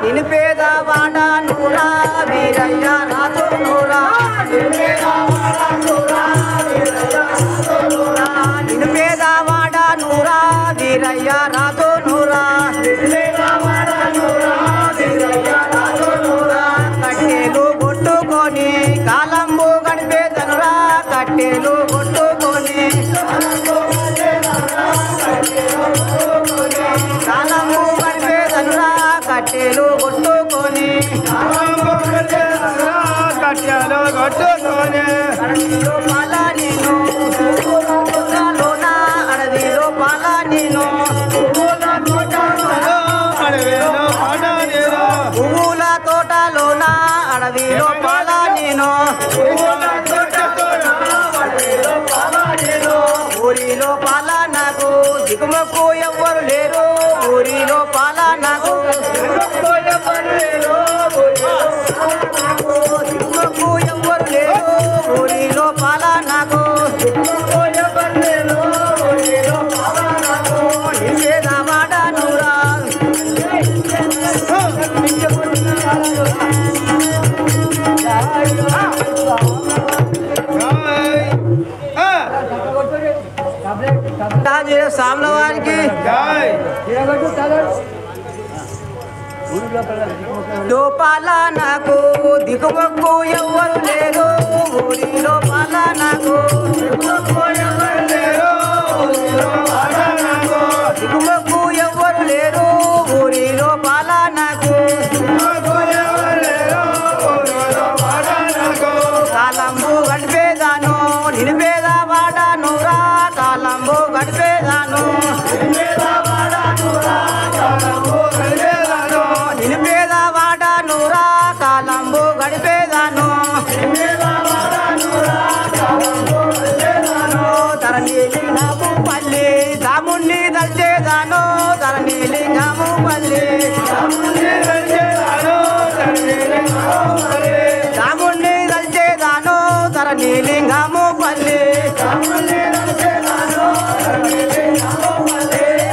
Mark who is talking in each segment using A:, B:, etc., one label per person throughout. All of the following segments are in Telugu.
A: నిన్ను పేద వాడ నూరా వీరయ్య రాజు నూరా నిన్ను పేద వాడ నూరా వీరయ్య రాజు నూరా కట్టెలు కొట్టుకొని కాలంబు గడిపేదనురా కట్టెలు కొట్టుకొని కాలంబు గడిపేదనురా కట్టెలు కొట్టుకొని అడవిలో పాల నేను అడవిలో పాల నేను పువ్వుల తోటలోన అడవిలో పాల నేను ఊరిలో పాల నాకు దిగుమకు ఎవ్వరు లేరు ఊరిలో పాల నాకు దిగుమకు ఎవ్వరు లేరు ఊరిలో పాల నాకు నిషేధవాడ నూరా సామ్ల వారికి లోపాల నాకు దిగుమక్కు ఎవ్వరు లేరు ఊరిలో పాల నాకు దిగుమక్కు ఎవ్వరు లేరు ఊరిలో పాల నాకు కాలంబు గడిపేదాను నిలిపేద వాడ నూరా కాలంబు గడిపేదాను నిలిపేద వాడ నూరా కాలంబు గడిపేదాను ధరణీలింగము పల్లి దాముణ్ణి దల్చేదాను ధరణీలింగము పల్లి దాముణ్ణి దల్చేదాను ధరణీలింగము పల్లి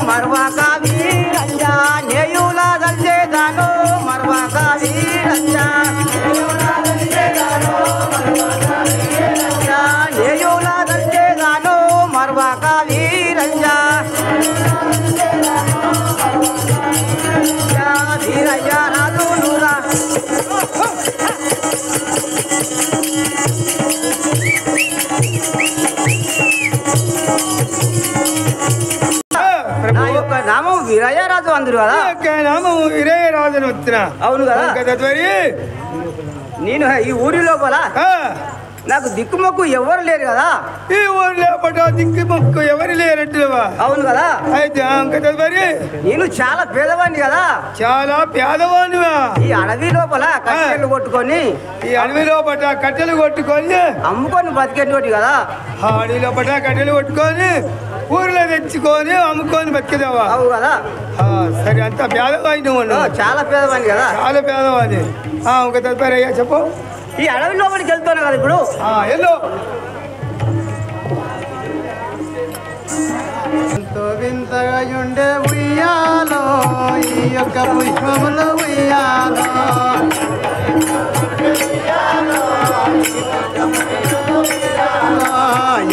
A: మర్వాక వీరంజా నేయుల దల్చేదాను మర్వాక వీరంజా నేయుల దల్చేదాను మర్వాక వీరంజా వీరయ్య రాజు నూరా నా యొక్క నామం వీరయ్యరాజు అందరు కదా
B: నామం వీరయ్యరాజు అని వచ్చిన
A: అవును కదా నేను ఈ ఊరి లోపల నాకు దిక్కుమొక్కు ఎవరు లేరు కదా
B: ఈ ఊరు లేపట దిక్కుమొక్కు ఎవరు లేరట్టువా
A: అవును కదా
B: అయితే
A: నేను చాలా పేదవాడిని కదా
B: చాలా పేదవాడివా
A: ఈ అడవి లోపల కట్టెలు కొట్టుకొని
B: ఈ అడవి లోపల కట్టెలు కొట్టుకొని
A: అమ్ముకొని బతికేటోటి కదా
B: ఆ అడవి లోపల కట్టెలు కొట్టుకొని ఊర్లో తెచ్చుకొని అమ్ముకొని బతికేదావా
A: అవు కదా
B: సరే అంత పేదవాడి నువ్వు
A: చాలా పేదవాడిని కదా
B: చాలా పేదవాడి ఒక తదుపరి అయ్యా చెప్పు
A: ఈ అడవి లోపలికి వెళ్తాను కదా ఇప్పుడు
B: వెళ్ళు ఎంతో వింతగా ఉండే ఉయ్యాలో ఈ యొక్క పుష్పములు ఉయ్యాలో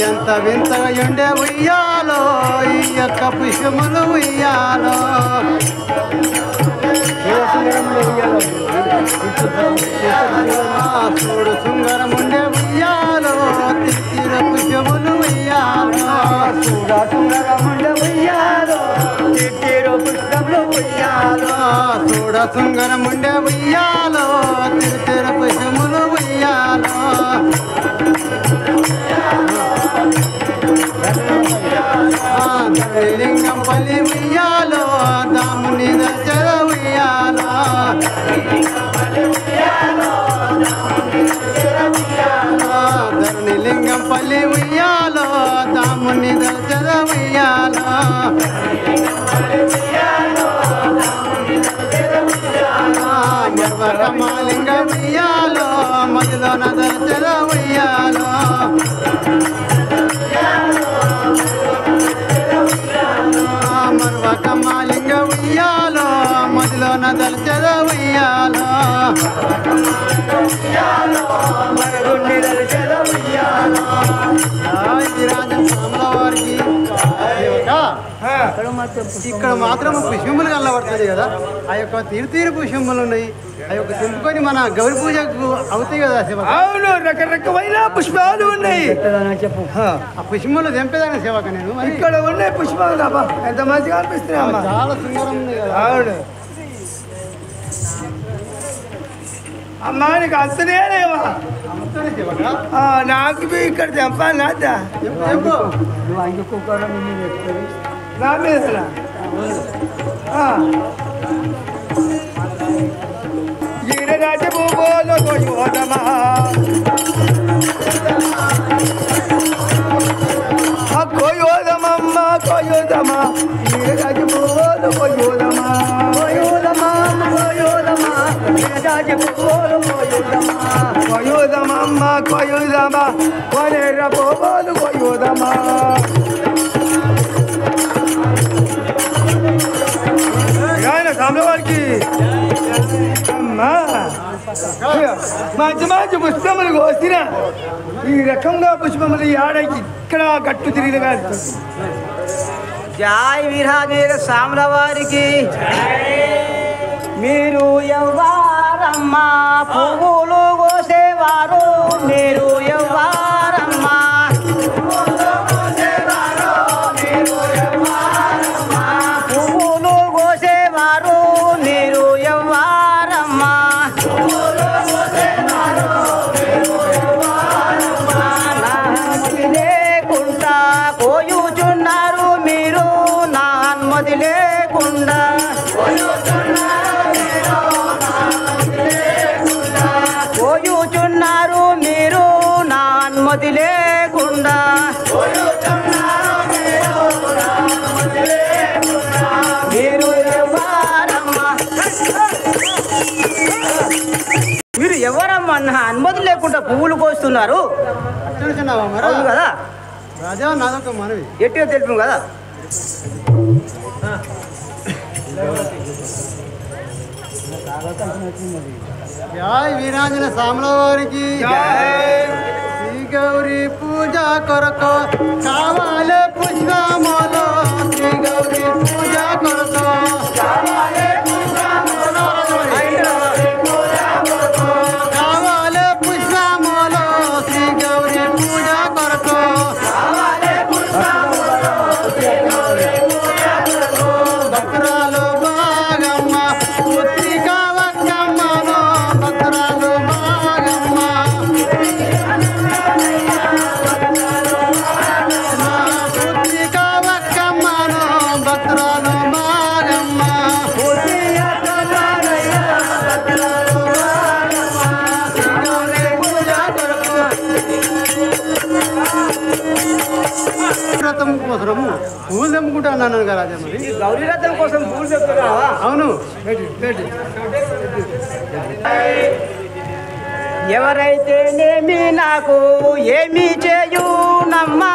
B: ఎంత వింతగా ఉండే ఉయ్యాలో ఈ యొక్క పుష్పములు ఉయ్యాలో చూడు సుందరముండే ఉయ్యాలో తిరిగిన పుష్పములు ఉయ్యాలో చూడ సుందరముండే ఉయ్యాలో తిరిగిన పుష్పములు ఉయ్యాలో చూడ సుందరముండే ఉయ్యాలో తిరిగిన పుష్పములు ఉయ్యాలో లింగం పల్లి ఉయ్యాలో దాముని దర్శన ఉయ్యాలో ధరణిలింగం పల్లి ఉయ్యాలో దాముని దర్శన ఉయ్యాలో మర్వకమాలింగ ఉయ్యాలో మదిలోన దర్శన ఉయ్యాలో మర్వకమాలింగ ఉయ్యాలో మదిలోన దర్శన
C: ఉయ్యాలో
A: మనగుండి దళిచెద ఉయ్యాలో
C: వీరాజన స్వాముల వారికి ఇక్కడ మాత్రం పుష్పములు కనబడుతుంది కదా ఆ యొక్క తీరు పుష్పములు ఉన్నాయి ఆ యొక్క తెంపుకొని మన గౌరి పూజకు అవుతాయి కదా సేవ
B: అవును రకరకమైన పుష్పాలు ఉన్నాయి
C: ఆ పుష్పములు తెంపేదాన్ని సేవక నేను మరి
B: ఇక్కడ ఉన్నాయి పుష్పాలు అబ్బా ఎంత మంచిగా అనిపిస్తున్నాయి అమ్మా
C: చాలా సుందరం ఉంది కదా
B: అవును అమ్మా నీకు అంతనే లేవా
C: అమ్ముతానే సేవక
B: నాకు ఇక్కడ తెంపాలి నాదా
C: తెంపు
B: నా మీద రాజభూగోలు కొయ్యోదమా కొయ్యోదమమ్మ కొయ్యోదమా రాజభూగోలు కొయ్యోదమా
A: కోయోదమా కోయోదమా రాజపుకోలు కోయోదమా
B: కొయ్యోదమమ్మ కొయ్యోదమా కొనేర పోగోలు కొయ్యోదమా సామ్లవారికి అమ్మా మంచి మంచి పుష్పములు కోసిన ఈ రకంగా పుష్పములు ఆడకి ఇక్కడ గట్టు తిరిగిన కాదు
A: జై వీరాజేర సాముల వారికి మీరు ఎవ్వారమ్మా పువ్వులు కోసేవారు మీరు ఎవ్వారమ్మా పువ్వులు కోసేవారు మీరు ఎవ్వారమ్మా లేకుండా కోయుచున్నారు మీరు నా అనుమతి లేకుండా కోయుచున్నారు మీరు నా అనుమతి లేకుండా మీరు ఎవరమ్మా మీరు ఎవరమ్మా నా అనుమతి లేకుండా పువ్వులు కోస్తున్నారు
C: చూస్తున్నావా మరి
A: అవును కదా
C: రాజా నాదొక మనవి
A: ఎట్టిగా తెలుపు కదా
C: జై వీరాంజన సాముల వారికి శ్రీ గౌరీ పూజ కొరకు కావాలి పుష్పములు శ్రీ గౌరీ పూజ కొరకు కావాలి పుష్పములు శ్రీ గౌరీ పూజ కొరకు భక్తురాలు బాగమ్మ పుత్రిక వక్కమ్మను భక్తురాలు బాగమ్మ పుత్రిక వక్కమ్మను భక్తురాలు బాగమ్మ వ్రతం కోసము పూలు తెంపుకుంటా అన్నాను కదా రాజా మరి
A: ఈ గౌరీ రథం కోసం పూలు చెప్తున్నావా
C: అవును
A: ఎవరైతేనేమి నాకు ఏమి చేయునమ్మా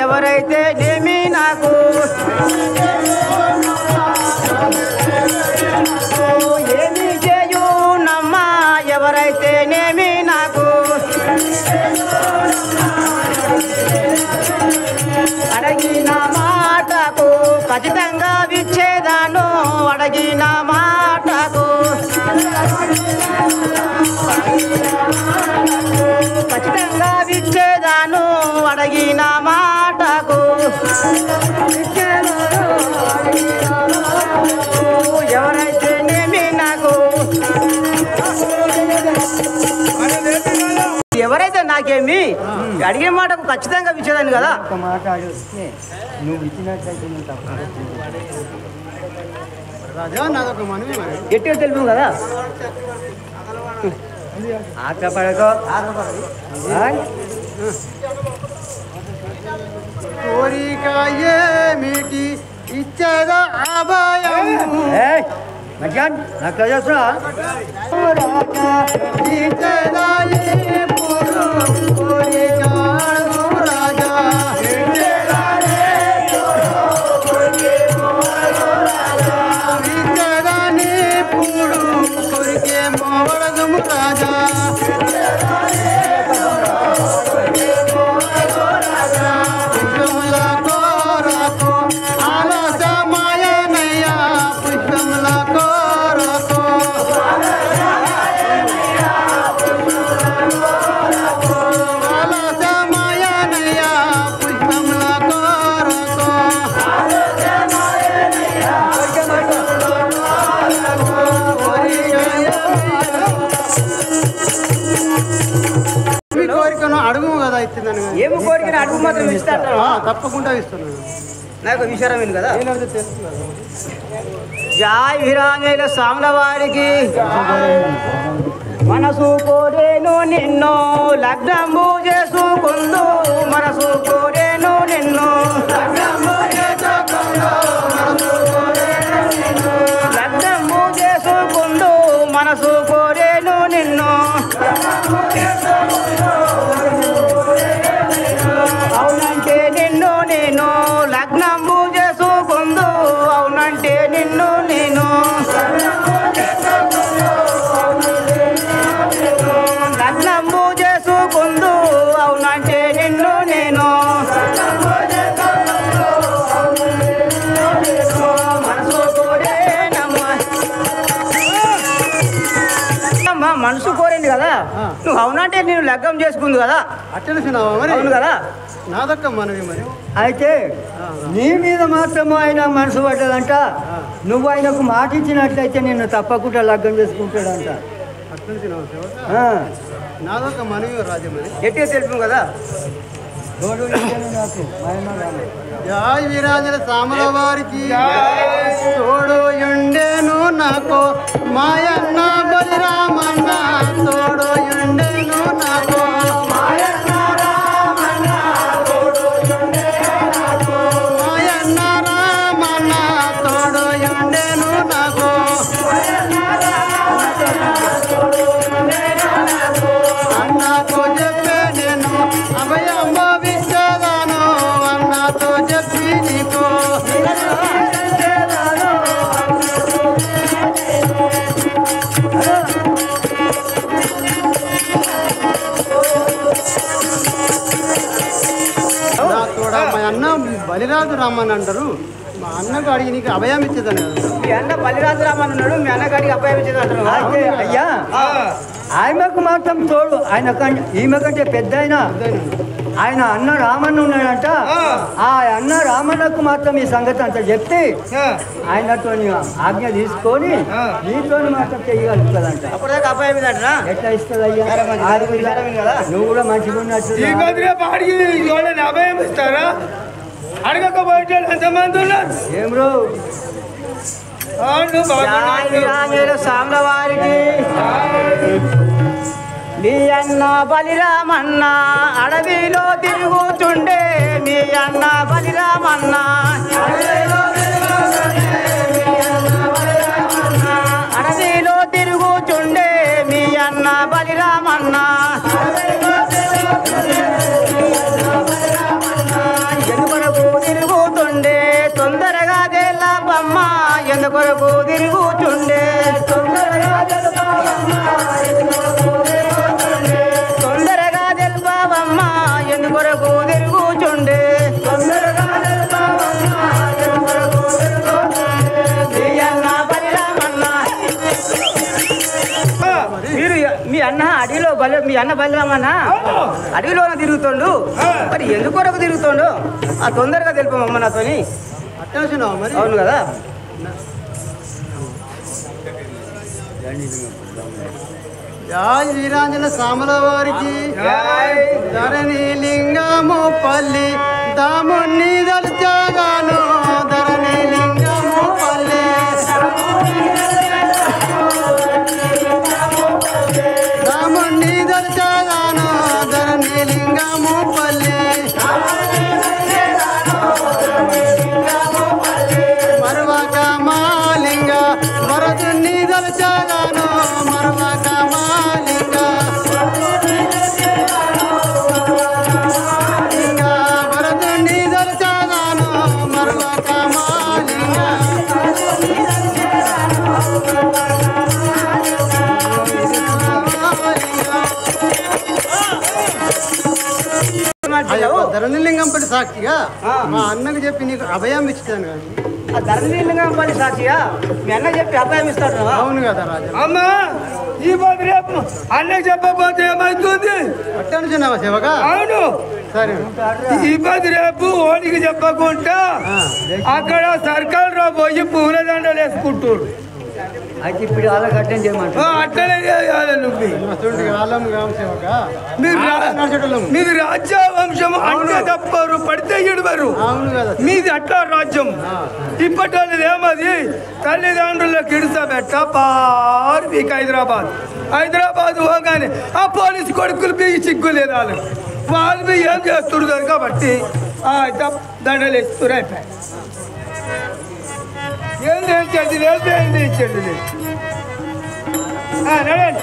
A: ఎవరైతేనేమి నాకు ఏమి చేయునమ్మా ఎవరైతేనేమి నాకు అడిగిన మాటకు ఖచ్చితంగా విచ్చేదాను అడిగిన మాటకు ఖచ్చితంగా విచ్చేదాను అడిగిన మాటకు ఎవరైతేనేమి నాకు ఎవరైతే నాకేమి అడిగే మాటకు ఖచ్చితంగా విచ్చేదాన్ని కదా
D: ఒక మాట అడిగితే నువ్వు ఇచ్చినట్లయితే నేను తప్పకుండా
C: రాజా నాదొక మనవి మరి
A: గట్టిగా తెలుపు కదా ఆకపడకో
C: కోరిక ఏమిటి ఇచ్చదా అభయం
A: మంచిగా నాకు చేస్తున్నా
C: ఇచ్చదా ఎప్పుడు కోరిక రాజా ఇచ్చదా ఇప్పుడు పుష్పము రాజా పుష్పముల కోరకు ఆలస్యమాయనయ్యా పుష్పముల కోరకు ఆలస్యమాయనయ్యా పుష్పముల కోరకు మీ కోరికను అడుగు కదా ఇచ్చిందని
A: ఏమి కోరికని అడుగు మాత్రం ఇస్తాను
C: తప్పకుండా ఇస్తున్నాను
A: నాకు విషయం ఏంది కదా
C: నేనైతే చేస్తున్నాను
A: జాయ్ విరాంజల సాముల వారికి మనసు కోరేను నిన్ను లగ్నము చేసుకుందు మనసు కోరేను నిన్ను లగ్నము చేసుకుందు మనసు కోరేను నిన్ను అవునంటే నిన్ను నేను లగ్నము చేసుకుందు అవునంటే నిన్ను నేను లగ్నము చేసుకుందు అవునంటే నిన్ను నేను మనసు కోరేనమ్మా మనసు కోరింది కదా నువ్వు అవునంటే నేను లగ్గం చేసుకుంది కదా
C: అట్టేసినావా మరి
A: అవును కదా
C: నాదొక్క మనవి మరి
B: అయితే నీ మీద మాత్రము ఆయన మనసు పడ్డదంట నువ్వు ఆయనకు మాట ఇచ్చినట్లయితే నిన్ను తప్పకుండా లగ్గం చేసుకుంటాడంట
C: అట్టేసినావా సేవక
B: ఆ.
C: నాదొక్క మనవి రాజా మరి
A: గట్టిగా తెలుపు కదా
B: తోడు ఇచ్చాను నాకు మాయమ్మ రాలే.
C: జాయ్ వీరాజుల సామల వారికి తోడు ఉండేను నాకు మాయన్న బలిరామన్న తోడు ఉండేను నాకు మాయన్న రామన్న తోడు ఉండేను నాకు అన్నతో చెప్పే నేను అభయం భావించదాను అన్నతో చెప్పి నీకు నా తోడ మా అన్న బలిరాజు రామని అంటారు మా అన్నకు అడిగి నీకు అభయం ఇచ్చేదని
A: మీ అన్న బలిరాజరామన్ ఉన్నాడు మీ అన్నగాడికి అబ్బాయి ఇచ్చేది అంటున్నావు
B: అయితే అయ్యా ఆయనకు మాత్రం తోడు ఆయన ఈమె కంటే పెద్ద ఆయన అన్న రామన్న ఉన్నాడంట ఆ అన్న రామన్నకు మాత్రం ఈ సంగతి అంతా చెప్తే ఆయనతో ఆజ్ఞ తీసుకొని నీతో మాత్రం చేయగలుగుతుందంట
A: అప్పటిదాకా అబ్బాయి మీద అంటున్నా
B: ఎట్లా ఇస్తుంది అయ్యా నువ్వు కూడా మంచిగా ఉన్నట్టు
E: ఈ కొద్దిగా పాడికి ఎవరైనా అభయం ఇస్తారా అడగకపోతే ఎంతమంది ఉన్నారు
B: ఏం రో
E: వాళ్ళు బాగున్నారు.
A: సామ్ల వారికి మీ అన్న బలిరామన్న అడవిలో తిరుగుతుండే మీ అన్న బలిరామన్న అడవిలో తిరుగుతుండే మీ అన్న బలిరామన్న ఎందుకొరకు తిరుగుతుండే తొందరగా గెలవమ్మ ఎందుకొరకు తిరుగుతుండే తొందరగా తెలుపవమ్మ ఎందుకొరకు తిరుగుతుండే మీరు మీ అన్న అడవిలో మీ అన్న బలిరామన్న అడవిలోనే తిరుగుతుండు మరి ఎందుకొరకు తిరుగుతుండు ఆ తొందరగా తెలుపమమ్మ నాతోని
C: అట్టేసినావా మరి
A: అవును కదా
C: జాయ్ వీరాంజన సామల వారికి ధరణి లింగము పల్లి దాముని దల్చగాను ధరణి లింగము పల్లి దాముని దల్చగాను ధరణి లింగము పల్లి మరవక మాలింగ వరదుని దల్చగాను మరవక మాలింగ వరదుని దల్చగాను మరవక సాక్షిగా మా అన్నకు చెప్పి నీకు అభయం ఇచ్చాను కానీ
A: ఆ ధరణిలింగంపల్లి సాక్షిగా మీ అన్న చెప్పి అభయం ఇస్తాడు
C: అవును కదా రాజా
E: అమ్మా ఈ బాధ రేపు అన్నకు చెప్పకపోతే ఏమవుతుంది
C: అట్టనుచున్నావా శివగా
E: అవును
C: సరే
E: ఈ బాధ రేపు ఓడికి చెప్పకుండా అక్కడ సర్కారు రా పోయి పూలదండలు వేసుకుంటాడు
B: అయితే ఇప్పుడు వాళ్ళకి అర్థం చేయమంటారు
E: అట్లనే చేయాలి నువ్వు
C: అటువంటి కాలం కావు శివగా
E: మీది రాజ్య వంశం అంటే తప్పరు పడితే ఇడవరు
C: అవును కదా
E: మీది అట్లా రాజ్యం ఇప్పటి వాళ్ళది ఏమది తల్లిదండ్రులకు ఇడిసబెట్ట పారు మీకు హైదరాబాద్ పోగానే ఆ పోలీసు కొడుకులు మీ సిగ్గులేదు వాళ్ళు మీ ఏం చేస్తున్నారు కాబట్టి దండలు ఇస్తున్నారు అయిపోయి ఏం చేసి లేదు ఏంది ఇచ్చేది లేదు నడండి